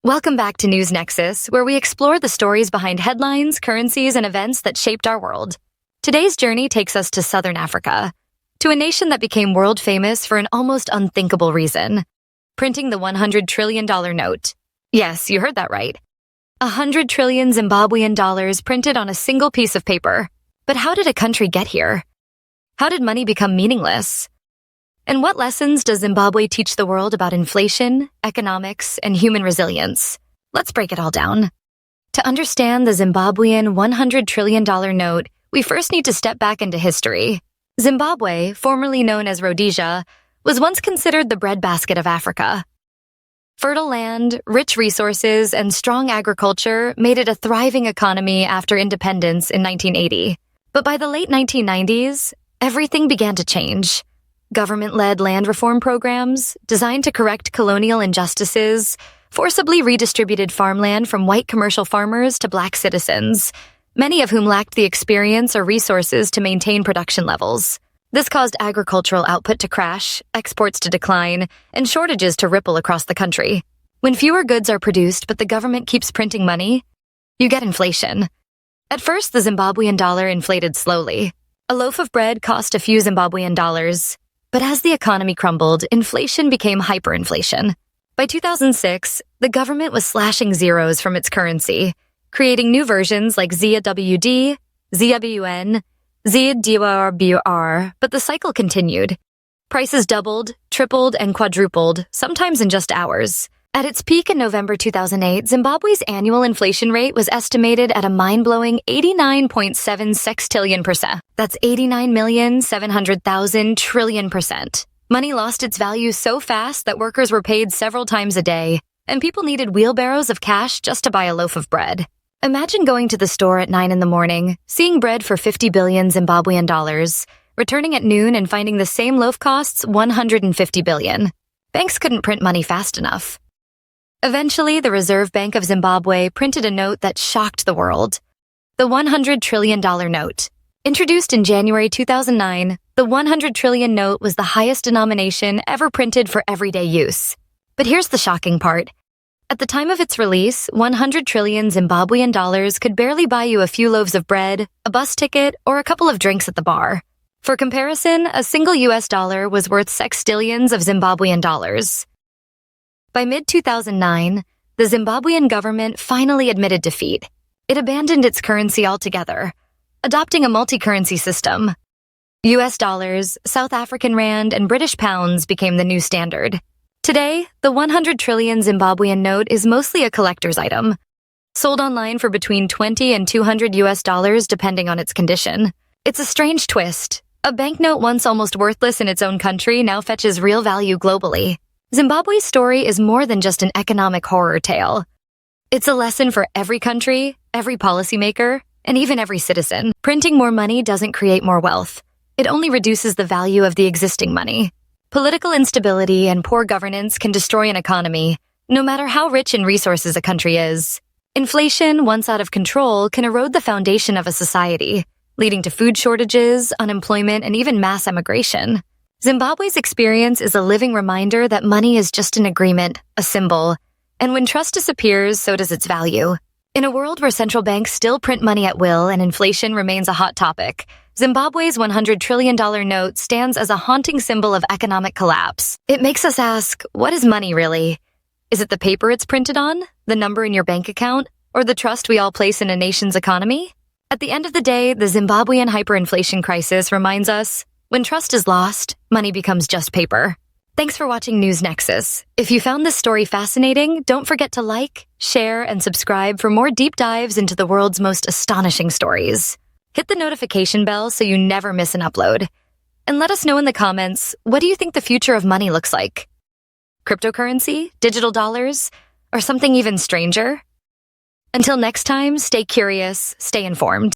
Welcome back to News Nexus, where we explore the stories behind headlines, currencies, and events that shaped our world. Today's journey takes us to Southern Africa, to a nation that became world famous for an almost unthinkable reason: printing the $100 trillion note. Yes, you heard that right. 100 trillion Zimbabwean dollars printed on a single piece of paper. But how did a country get here? How did money become meaningless? And what lessons does Zimbabwe teach the world about inflation, economics, and human resilience? Let's break it all down. To understand the Zimbabwean $100 trillion note, we first need to step back into history. Zimbabwe, formerly known as Rhodesia, was once considered the breadbasket of Africa. Fertile land, rich resources, and strong agriculture made it a thriving economy after independence in 1980. But by the late 1990s, everything began to change. Government-led land reform programs, designed to correct colonial injustices, forcibly redistributed farmland from white commercial farmers to black citizens, many of whom lacked the experience or resources to maintain production levels. This caused agricultural output to crash, exports to decline, and shortages to ripple across the country. When fewer goods are produced but the government keeps printing money, you get inflation. At first, the Zimbabwean dollar inflated slowly. A loaf of bread cost a few Zimbabwean dollars. But as the economy crumbled, inflation became hyperinflation. By 2006, the government was slashing zeros from its currency, creating new versions like ZWD, Zimbabwean, ZWR, but the cycle continued. Prices doubled, tripled, and quadrupled, sometimes in just hours. At its peak in November 2008, Zimbabwe's annual inflation rate was estimated at a mind-blowing 89.7 sextillion%. That's 89,700,000 trillion%. Money lost its value so fast that workers were paid several times a day, and people needed wheelbarrows of cash just to buy a loaf of bread. Imagine going to the store at 9 in the morning, seeing bread for 50 billion Zimbabwean dollars, returning at noon and finding the same loaf costs 150 billion. Banks couldn't print money fast enough. Eventually, the Reserve Bank of Zimbabwe printed a note that shocked the world: the $100 trillion note. Introduced in January 2009, the 100 trillion note was the highest denomination ever printed for everyday use. But here's the shocking part. At the time of its release, 100 trillion Zimbabwean dollars could barely buy you a few loaves of bread, a bus ticket, or a couple of drinks at the bar. For comparison, a single US dollar was worth sextillions of Zimbabwean dollars. By mid-2009, the Zimbabwean government finally admitted defeat. It abandoned its currency altogether, adopting a multi-currency system. US dollars, South African rand, and British pounds became the new standard. Today, the 100 trillion Zimbabwean note is mostly a collector's item, sold online for between $20 and $200 US depending on its condition. It's a strange twist. A banknote once almost worthless in its own country now fetches real value globally. Zimbabwe's story is more than just an economic horror tale. It's a lesson for every country, every policymaker, and even every citizen. Printing more money doesn't create more wealth. It only reduces the value of the existing money. Political instability and poor governance can destroy an economy, no matter how rich in resources a country is. Inflation, once out of control, can erode the foundation of a society, leading to food shortages, unemployment, and even mass emigration. Zimbabwe's experience is a living reminder that money is just an agreement, a symbol, and when trust disappears, so does its value. In a world where central banks still print money at will and inflation remains a hot topic, Zimbabwe's $100 trillion note stands as a haunting symbol of economic collapse. It makes us ask, what is money really? Is it the paper it's printed on, the number in your bank account, or the trust we all place in a nation's economy? At the end of the day, the Zimbabwean hyperinflation crisis reminds us, when trust is lost, money becomes just paper. Thanks for watching News Nexus. If you found this story fascinating, don't forget to like, share, and subscribe for more deep dives into the world's most astonishing stories. Hit the notification bell so you never miss an upload. And let us know in the comments, what do you think the future of money looks like? Cryptocurrency, digital dollars, or something even stranger? Until next time, stay curious, stay informed.